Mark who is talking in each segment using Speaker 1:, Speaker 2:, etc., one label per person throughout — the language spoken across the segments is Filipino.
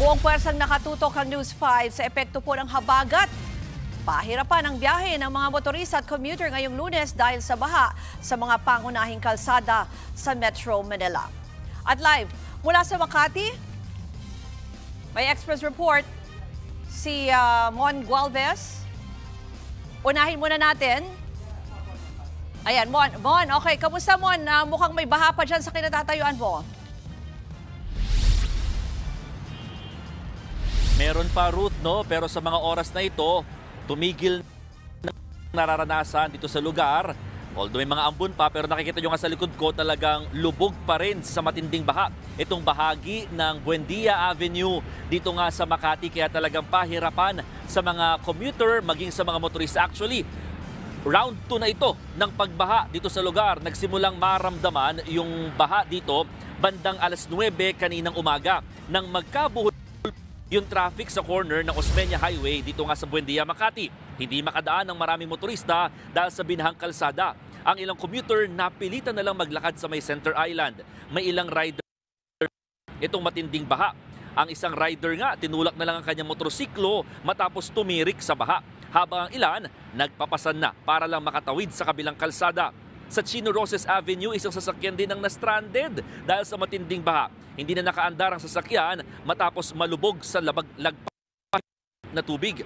Speaker 1: Buong pwersang nakatutok ang News 5 sa epekto po ng habagat. Pahirapan ang biyahe ng mga motorista at commuter ngayong Lunes dahil sa baha sa mga pangunahing kalsada sa Metro Manila. At live mula sa Makati, may express report si Mon Gualvez. Unahin muna natin. Ayan, Mon, okay. Kamusta, Mon? Mukhang may baha pa dyan sa kinatatayuan mo.
Speaker 2: Meron pa, Ruth, no? Pero sa mga oras na ito, tumigil na nararanasan dito sa lugar. Although may mga ambon pa, pero nakikita nyo nga sa likod ko, talagang lubog pa rin sa matinding baha. Itong bahagi ng Buendia Avenue dito nga sa Makati, kaya talagang pahirapan sa mga commuter, maging sa mga motorista. Actually, round 2 na ito ng pagbaha dito sa lugar. Nagsimulang maramdaman yung baha dito bandang alas 9 kaninang umaga nang magkabuhol yung traffic sa corner ng Osmeña Highway dito nga sa Buendia, Makati. Hindi makadaan ng maraming motorista dahil sa binahang kalsada. Ang ilang commuter napilitan na lang maglakad sa may Center Island. May ilang rider itong matinding baha. Ang isang rider nga tinulak na lang ang kanyang motorsiklo matapos tumirik sa baha. Habang ang ilan nagpapasan na para lang makatawid sa kabilang kalsada. Sa Chino Roses Avenue, isang sasakyan din ang na-stranded dahil sa matinding baha. Hindi na nakaandar ang sasakyan matapos malubog sa lagpas na tubig.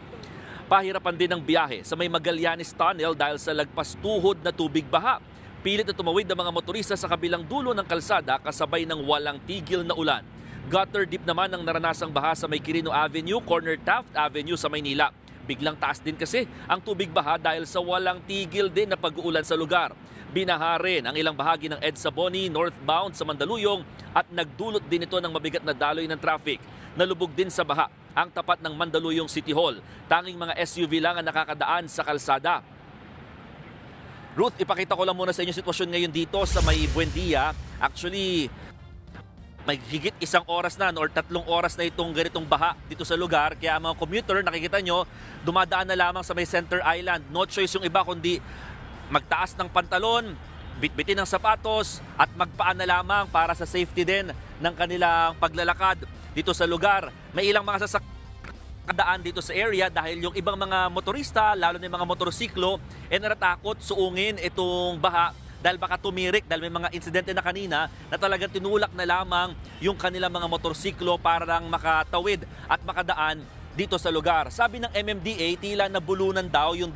Speaker 2: Pahirapan din ang biyahe sa may Magallanes Tunnel dahil sa lagpas tuhod na tubig baha. Pilit na tumawid ng mga motorista sa kabilang dulo ng kalsada kasabay ng walang tigil na ulan. Gutter deep naman ang naranasang baha sa may Quirino Avenue, corner Taft Avenue sa Maynila. Biglang taas din kasi ang tubig baha dahil sa walang tigil din na pag-uulan sa lugar. Binaha rin ang ilang bahagi ng EDSA Boni northbound sa Mandaluyong at nagdulot din ito ng mabigat na daloy ng traffic. Nalubog din sa baha ang tapat ng Mandaluyong City Hall. Tanging mga SUV lang ang nakakadaan sa kalsada. Ruth, ipakita ko lang muna sa inyo sitwasyon ngayon dito sa may Buendia. Actually, may higit 1 oras na or 3 oras na itong ganitong baha dito sa lugar. Kaya ang mga commuter, nakikita nyo, dumadaan na lamang sa may Center Island. No choice yung iba kundi magtaas ng pantalon, bitbitin ng sapatos at magpaan na lamang para sa safety din ng kanilang paglalakad dito sa lugar. May ilang mga sasakyan dito sa area dahil yung ibang mga motorista, lalo na yung mga motorsiklo, natatakot suungin itong baha dahil baka tumirik dahil may mga insidente na kanina na talagang tinulak na lamang yung kanilang mga motorsiklo para lang makatawid at makadaan dito sa lugar. Sabi ng MMDA, tila nabulunan daw yung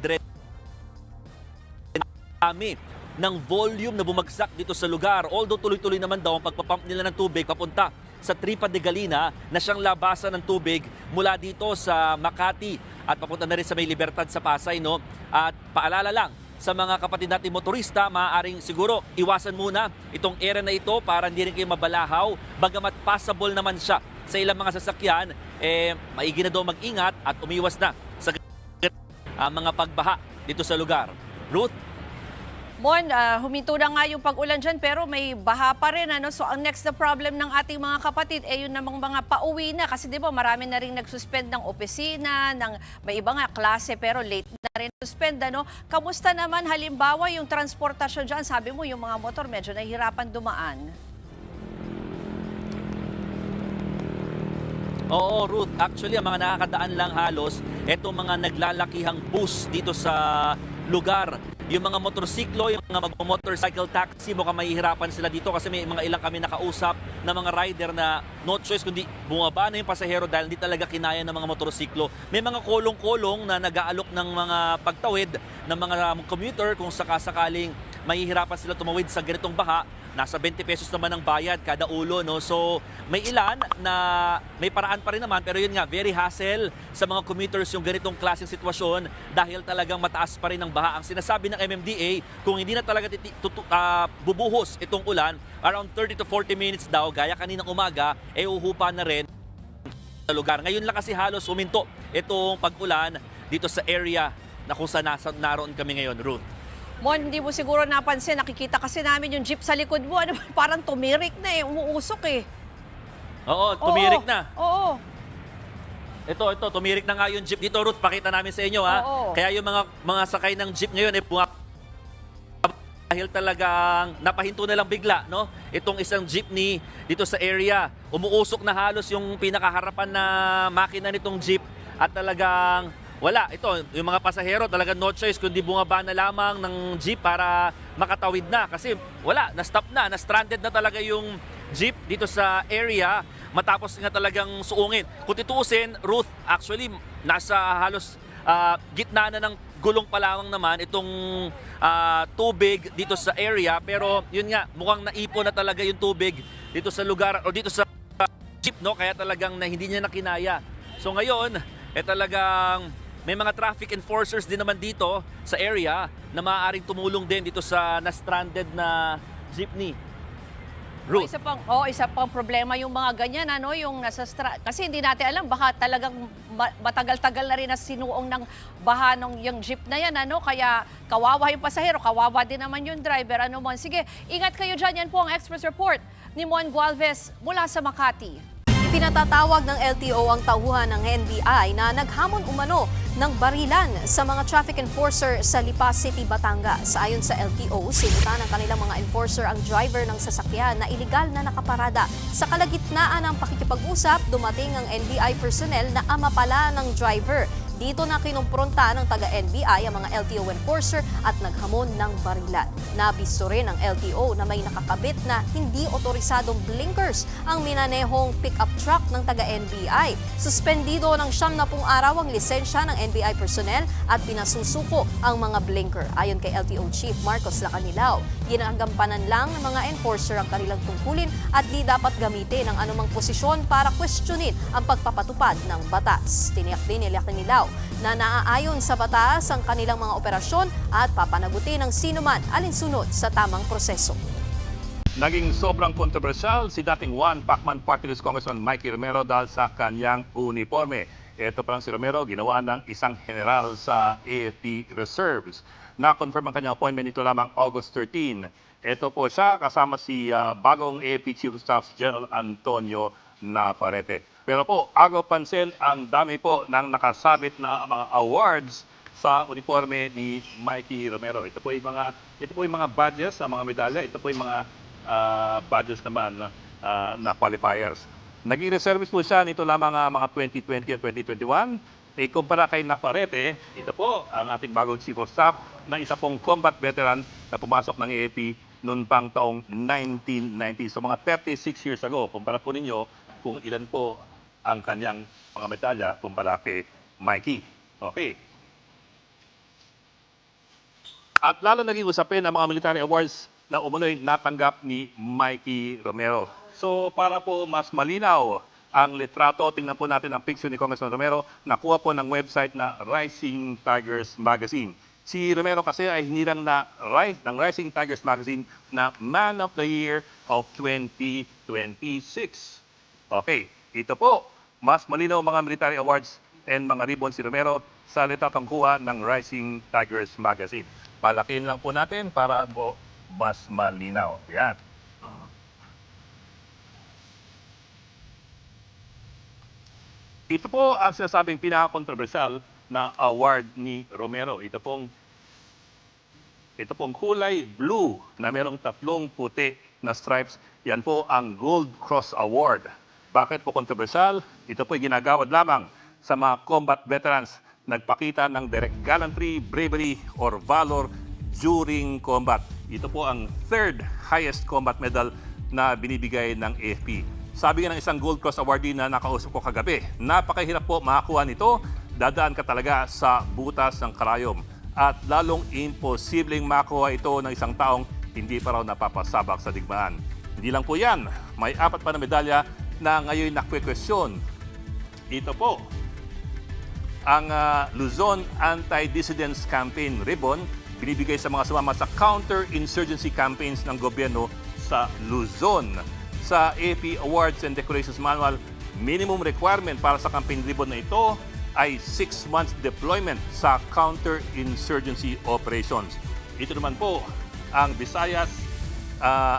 Speaker 2: dami ng volume na bumagsak dito sa lugar. Although tuloy-tuloy naman daw ang pagpapump nila ng tubig papunta sa Tripa de Galina na siyang labasan ng tubig mula dito sa Makati at papunta na rin sa may Libertad sa Pasay, no? At paalala lang sa mga kapatid natin motorista, maaaring siguro iwasan muna itong area na ito para hindi rin kayo mabalahaw. Bagamat passable naman siya sa ilang mga sasakyan, maigi na daw mag-ingat at umiwas na sa mga pagbaha dito sa lugar. Ruth?
Speaker 1: Mon, huminto na nga yung pag-ulan dyan pero may baha pa rin. Ano? So ang next na problem ng ating mga kapatid yun namang mga pauwi na. Kasi di ba marami na rin nagsuspend ng opisina, may iba nga klase pero late na rin suspend. Ano? Kamusta naman halimbawa yung transportasyon dyan? Sabi mo yung mga motor medyo nahihirapan dumaan.
Speaker 2: Oo, Ruth. Actually, ang mga nakakadaan lang halos, itong mga naglalakihang bus dito sa lugar. Yung mga motorsiklo, yung mga motorcycle taxi, mukhang mahihirapan sila dito kasi may mga ilang kami nakausap na mga rider na no choice kundi bumaba na yung pasahero dahil hindi talaga kinaya ng mga motorsiklo. May mga kolong-kolong na nag-aalok ng mga pagtawid ng mga commuter kung sakasakaling mahihirapan sila tumawid sa ganitong baha. Nasa 20 pesos naman ang bayad kada ulo, no? So, may ilan na may paraan pa rin naman, pero yun nga, very hassle sa mga commuters yung ganitong klaseng sitwasyon dahil talagang mataas pa rin ang baha. Ang sinasabi ng MMDA, kung hindi na talaga bubuhos itong ulan, around 30 to 40 minutes daw, gaya kaninang umaga, uhupa na rin sa lugar. Ngayon lang kasi halos huminto itong pag-ulan dito sa area na kung saan naroon kami ngayon, Ruth.
Speaker 1: Mon, hindi mo siguro napansin, nakikita kasi namin yung jeep sa likod mo, parang tumirik na umuusok
Speaker 2: Oo, tumirik na.
Speaker 1: Oo.
Speaker 2: Ito, tumirik na nga yung jeep dito, Ruth, pakita namin sa inyo, ha.
Speaker 1: Oo.
Speaker 2: Kaya yung mga sakay ng jeep ngayon, dahil talagang napahinto na lang bigla, no? Itong isang jeepney dito sa area. Umuusok na halos yung pinakaharapan na makina nitong jeep at talagang wala. Ito, yung mga pasahero talagang no choice kundi bumaba na lamang ng jeep para makatawid na. Kasi wala, na-stop na, na-stranded na talaga yung jeep dito sa area matapos nga talagang suungin. Kung tituusin, Ruth, actually, nasa halos gitna na ng gulong pa lamang naman itong tubig dito sa area, pero yun nga, mukhang naipon na talaga yung tubig dito sa lugar o dito sa jeep, no? Kaya talagang hindi niya nakinaya. So ngayon, talagang may mga traffic enforcers din naman dito sa area na maaaring tumulong din dito sa na-stranded na jeepney. Ruth.
Speaker 1: Isa pang problema yung mga ganyan, ano, yung kasi hindi natin alam, baka talagang matagal-tagal na rin na sinuong ng baha ng yung jeep na yan, ano, kaya kawawa yung pasahero, kawawa din naman yung driver, ano mo. Sige, ingat kayo dyan, yan po ang Express Report ni Mon Gualvez mula sa Makati.
Speaker 3: Ipinatatawag ng LTO ang tauhan ng NBI na naghamon umano ng barilan sa mga traffic enforcer sa Lipa City, Batangas. Ayon sa LTO, sinutan ng kanilang mga enforcer ang driver ng sasakyan na iligal na nakaparada. Sa kalagitnaan ng pakikipag-usap, dumating ang NBI personnel na ama pala ng driver. Dito na kinumpronta ng taga-NBI ang mga LTO enforcer at naghamon ng barilan. Nabisto rin ng LTO na may nakakabit na hindi otorisadong blinkers ang minanehong pick-up truck ng taga-NBI. Suspendido ng 70 araw ang lisensya ng NBI personnel at pinasusuko ang mga blinker. Ayon kay LTO Chief Marcos Lacanilao, ginagampanan lang ng mga enforcer ang kanilang tungkulin at di dapat gamitin ang anumang posisyon para questionin ang pagpapatupad ng batas. Tiniyak din ni Lacanilao na naaayon sa batas ang kanilang mga operasyon at papanagutin ng sinuman alinsunod sa tamang proseso.
Speaker 4: Naging sobrang kontrobersyal si dating Pacman Party List Congressman Mikey Romero dahil sa kanyang uniforme. Ito pa lang si Romero, ginawa ng isang general sa AFP Reserves. Na-confirm ang kanyang appointment nito lamang August 13. Ito po siya kasama si bagong AFP Chief of Staff General Antonio Navarrete. Pero po, agaw pansin, ang dami po ng nakasabit na mga awards sa uniforme ni Mikey Romero. Ito po yung mga badges, mga medalya. Ito po yung mga badges naman na qualifiers. Naging reservist po siya nito lamang mga 2020 at 2021. Ikumpara kay Navarrete, ito po ang ating bagong Chief of Staff na isa pong combat veteran na pumasok ng AFP noon pang taong 1990. So mga 36 years ago, kumpara po ninyo kung ilan po ang kanyang mga medalya kumpara kay Mikey. Okay. At lalo naging usapin ang mga military awards na umunoy natanggap ni Mikey Romero. So para po mas malinaw ang litrato, tingnan po natin ang picture ni Congressman Romero, nakuha po ng website na Rising Tigers Magazine. Si Romero kasi ay hinirang na ng Rising Tigers Magazine na Man of the Year of 2026. Okay, ito po, mas malinaw mga military awards and mga ribbon si Romero sa litratong kuha ng Rising Tigers Magazine. Palakin lang po natin para po mas malinaw. Yan. Ito po ang sinasabing pinaka-controversial na award ni Romero. Ito pong kulay blue na merong 3 puti na stripes. Yan po ang Gold Cross Award. Bakit po controversial? Ito po ay ginagawad lamang sa mga combat veterans nagpakita ng direct gallantry, bravery, or valor during combat. Ito po ang 3rd highest combat medal na binibigay ng AFP. Sabi nga ng isang Gold Cross awardee na nakausap ko kagabi, napakahirap po makakuha nito, dadaan ka talaga sa butas ng karayom. At lalong imposibleng makuha ito ng isang taong hindi pa raw napapasabak sa digmaan. Hindi lang po yan, may 4 pa na medalya na ngayon nakwe-question. Ito po, ang Luzon Anti-Dissidence Campaign Ribbon, binibigay sa mga sumama sa counter-insurgency campaigns ng gobyerno sa Luzon. Sa AP Awards and Decorations Manual, minimum requirement para sa campaign ribbon na ito ay 6 months deployment sa counter-insurgency operations. Ito naman po ang Visayas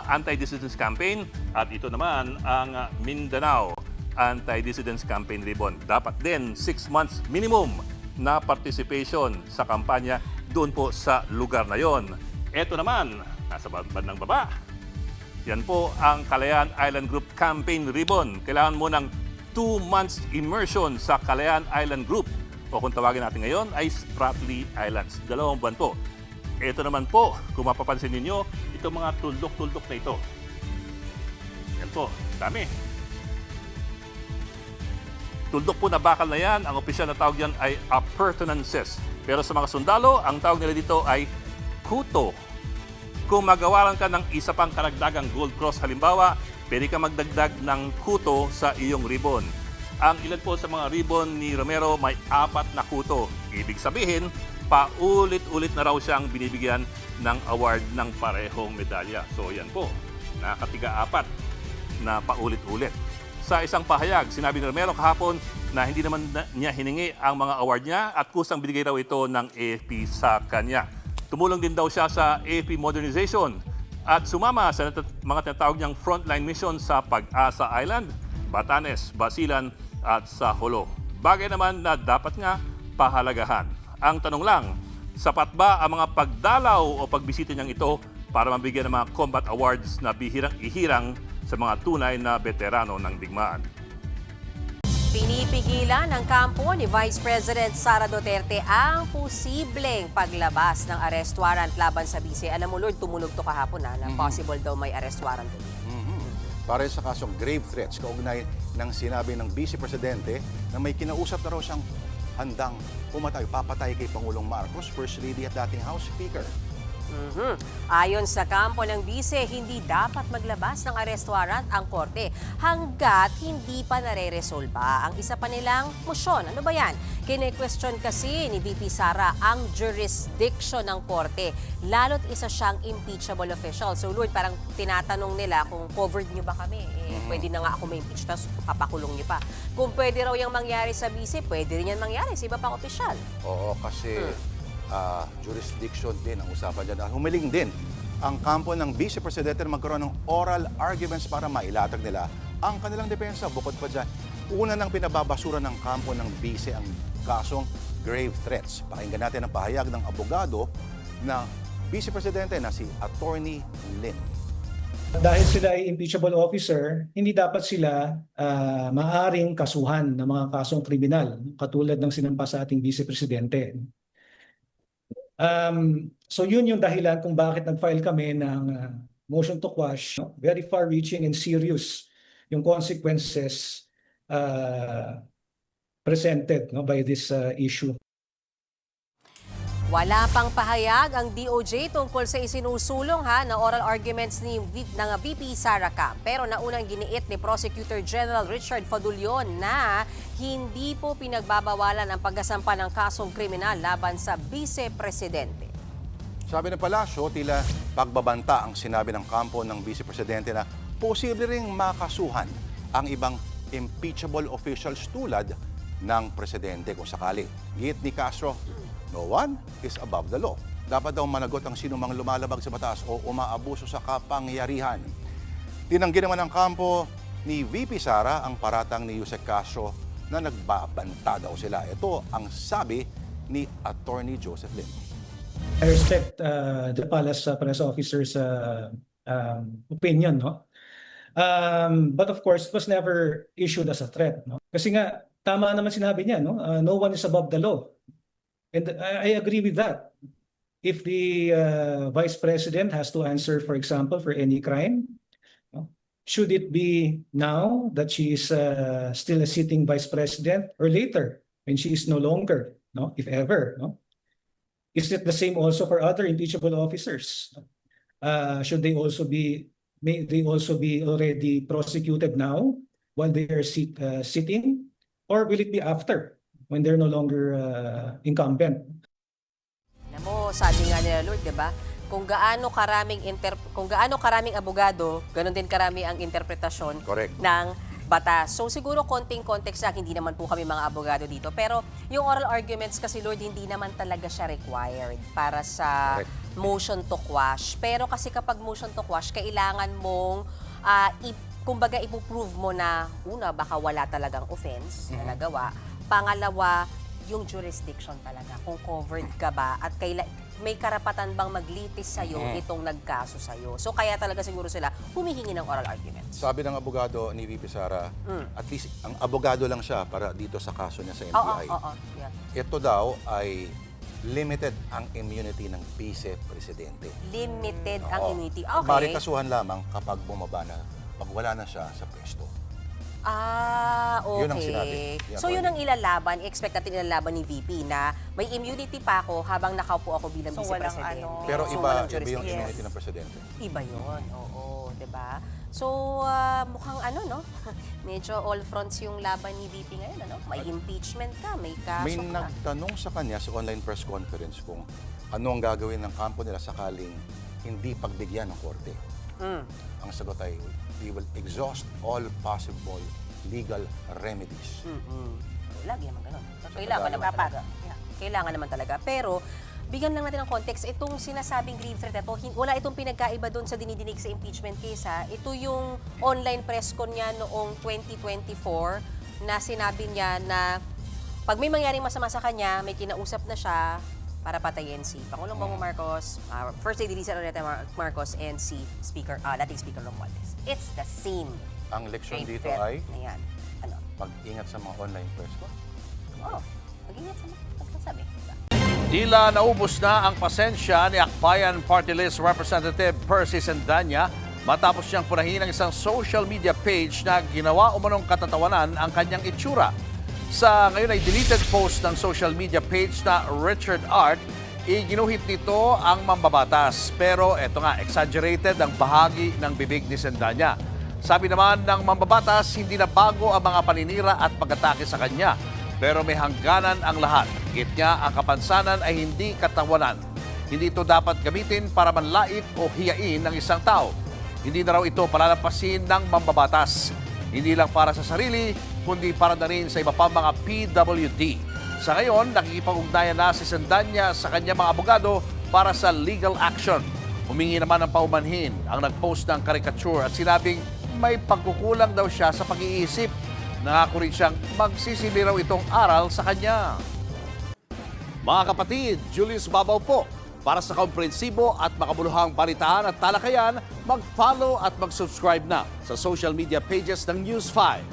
Speaker 4: Anti-Dissidence Campaign at ito naman ang Mindanao Anti-Dissidence Campaign Ribbon. Dapat din 6 months minimum na participation sa kampanya doon po sa lugar na yon. Ito naman nasa bandang baba. Yan po ang Kalayaan Island Group Campaign Ribbon. Kailangan mo ng 2 months immersion sa Kalayaan Island Group o kung tawagin natin ngayon ay Spratly Islands. 2 buwan po. Ito naman po, kung mapapansin ninyo, itong mga tuldok-tuldok na ito. Yan po, dami. Tuldok po na bakal na yan, ang opisyal na tawag yan ay appurtenances. Pero sa mga sundalo, ang tawag nila dito ay kuto. Kung magawaran ka ng isa pang karagdagang gold cross halimbawa, pwede ka magdagdag ng kuto sa iyong ribbon. Ang ilan po sa mga ribbon ni Romero may 4 na kuto. Ibig sabihin, paulit-ulit na raw siyang binibigyan ng award ng parehong medalya. So yan po, nakatiga-4 na paulit-ulit. Sa isang pahayag, sinabi ni Romero kahapon na hindi naman niya hiningi ang mga award niya at kusang binigay raw ito ng AFP sa kanya. Tumulong din daw siya sa AFP modernization at sumama sa mga tinatawag niyang frontline mission sa Pag-asa Island, Batanes, Basilan at sa Jolo. Bagay naman na dapat nga pahalagahan. Ang tanong lang, sapat ba ang mga pagdalaw o pagbisita niyang ito para mabigyan ng mga combat awards na bihirang-ihirang sa mga tunay na veterano ng digmaan?
Speaker 3: Pinipigilan ng kampo ni Vice President Sara Duterte ang posibleng paglabas ng arrest warrant laban sa bise. Alam mo, Lord, tumunog to kahapon na possible daw may arrest warrant.
Speaker 5: Para sa kasong grave threats, kaugnay ng sinabi ng Vice Presidente na may kinausap na raw siyang handang papatay kay Pangulong Marcos, First Lady at dating House Speaker.
Speaker 3: Ayon sa kampo ng bise, hindi dapat maglabas ng arrest warrant ang korte hanggat hindi pa nare-resolba ang isa pa nilang motion. Ano ba yan? Kine-question kasi ni VP Sara ang jurisdiction ng korte, lalo't isa siyang impeachable official. So Lord, parang tinatanong nila kung covered niyo ba kami? Pwede na nga ako ma-impeach, tapos papakulong niyo pa. Kung pwede raw yung mangyari sa bise, pwede rin yan mangyari sa iba pang opisyal.
Speaker 5: Oo, kasi jurisdiction din ang usapan dyan. Humiling din ang kampo ng Vice Presidente na magkaroon ng oral arguments para mailatag nila ang kanilang depensa. Bukod pa dyan, una nang pinababasura ng kampo ng Vice ang kasong grave threats. Pakinggan natin ang pahayag ng abogado na Vice Presidente na si Attorney Lin.
Speaker 6: Dahil sila ay impeachable officer, hindi dapat sila maaring kasuhan ng mga kasong kriminal katulad ng sinampa sa ating Vice Presidente. So yun yung dahilan kung bakit nag-file kami ng motion to quash. Very far-reaching and serious yung consequences presented by this issue.
Speaker 3: Wala pang pahayag ang DOJ tungkol sa isinusulong na oral arguments ng VP Sara Cam. Pero naunang giniit ni Prosecutor General Richard Fadulyon na hindi po pinagbabawalan ang pagkasampa ng kasong kriminal laban sa Vice Presidente.
Speaker 5: Sabi ng palasyo, tila pagbabanta ang sinabi ng kampo ng Vice Presidente na posible ring makasuhan ang ibang impeachable officials tulad ng Presidente kung sakali. Giit ni Castro, no one is above the law. Dapat daw managot ang sinumang lumalabag sa batas o umaabuso sa kapangyarihan. Tinanggi naman ng kampo ni VP Sara ang paratang ni Yusek Castro na nagbabanta daw sila. Ito ang sabi ni Attorney Joseph Lim.
Speaker 6: I respect the palace officer's opinion, no? But of course, it was never issued as a threat, no? Kasi nga, tama naman sinabi niya, no? No one is above the law. And I agree with that. If the Vice President has to answer, for example, for any crime, should it be now that she is still a sitting Vice President or later when she is no longer, no? If ever, no? Is it the same also for other impeachable officers? Should they also be, may they also be already prosecuted now while they are sitting, or will it be after? When they're no longer incumbent.
Speaker 3: Alam mo, sabi nga nila Lord, 'di ba? Kung gaano karaming abogado, ganoon din karami ang interpretasyon
Speaker 5: Correct.
Speaker 3: ng batas. So siguro konting context lang, hindi naman po kami mga abogado dito. Pero yung oral arguments kasi Lord, hindi naman talaga siya required para sa motion to quash. Pero kasi kapag motion to quash, kailangan mong kumbaga ipoprove mo na una, baka wala talagang offense na nagawa. Pangalawa, yung jurisdiction talaga, kung covered ka ba at may karapatan bang maglitis sa'yo itong nagkaso sa'yo. So kaya talaga siguro sila humihingi ng oral arguments.
Speaker 5: Sabi ng abogado ni VP Sara, at least ang abogado lang siya para dito sa kaso niya sa NBI.
Speaker 3: Oo. Yeah.
Speaker 5: Ito daw ay limited ang immunity ng Vice Presidente.
Speaker 3: Limited ang
Speaker 5: Oo.
Speaker 3: immunity. Okay.
Speaker 5: Marikasuhan lamang kapag bumaba na, pag wala na siya sa pwesto.
Speaker 3: Okay.
Speaker 5: Yun ang sinabi. Yan
Speaker 3: So
Speaker 5: po
Speaker 3: yun
Speaker 5: yun.
Speaker 3: ang ilalaban, expect natin ilalaban ni VP na may immunity pa ako habang nakaupo ako bilang
Speaker 1: So,
Speaker 3: Vice
Speaker 1: walang
Speaker 3: Presidente.
Speaker 1: ano.
Speaker 5: Pero
Speaker 3: So,
Speaker 5: iba
Speaker 3: walang
Speaker 5: yung
Speaker 3: jurisdiction.
Speaker 5: immunity ng Presidente.
Speaker 3: Iba yun, oo, 'di ba? So, mukhang ano, no? Medyo all fronts yung laban ni VP ngayon, ano? May impeachment ka, may kaso
Speaker 5: May
Speaker 3: ka.
Speaker 5: nagtanong sa kanya sa online press conference kung ano ang gagawin ng kampo nila sakaling hindi pagbigyan ng korte. Ang sagot ay, we will exhaust all possible legal remedies.
Speaker 3: Lagi naman ganun.
Speaker 5: Kailangan
Speaker 3: naman talaga. Yeah. Kailangan naman talaga. Pero, bigyan lang natin ng context. Itong sinasabing grave threat ito, wala itong pinagkaiba doon sa dinidinig sa impeachment case. Ha? Ito yung online press con niya noong 2024 na sinabi niya na pag may mangyaring masama sa kanya, may kinausap na siya para patayin si Pangulong Bongbong Marcos, First Lady Lisa Loretta Marcos, and si dating Speaker Romualdez. It's the same
Speaker 5: Ang leksyon
Speaker 3: grave
Speaker 5: dito
Speaker 3: threat
Speaker 5: ay
Speaker 3: na yan. Ano?
Speaker 5: mag-ingat sa mga online press con.
Speaker 3: Oo. Mag-ingat sa pagkasabi. Diba?
Speaker 7: Tila naubos na ang pasensya ni Akbayan Party List Representative Percy Sandanya matapos siyang punahin ng isang social media page na ginawa umanong katatawanan ang kanyang itsura. Sa ngayon ay deleted post ng social media page na Richard Art, iginuhit nito ang mambabatas. Pero eto nga, exaggerated ang bahagi ng bibig ni Sandanya. Sabi naman ng mambabatas, hindi na bago ang mga paninira at pag-atake sa kanya. Pero may hangganan ang lahat. Git niya, ang kapansanan ay hindi katawanan. Hindi ito dapat gamitin para manlait o hiyain ng isang tao. Hindi na raw ito palalampasin ng mambabatas. Hindi lang para sa sarili, kundi para na rin sa iba pang mga PWD. Sa ngayon, nakikipag-ugnayan na si Sandanya sa kanyang mga abogado para sa legal action. Humingi naman ng paumanhin ang nag-post ng caricature at sinabing may pagkukulang daw siya sa pag-iisip. Nangako rin siyang magsisilbi raw itong aral sa kanya. Mga kapatid, Julius Babaw po. Para sa komprehensibo at makabuluhang balitaan at talakayan, mag-follow at mag-subscribe na sa social media pages ng News 5.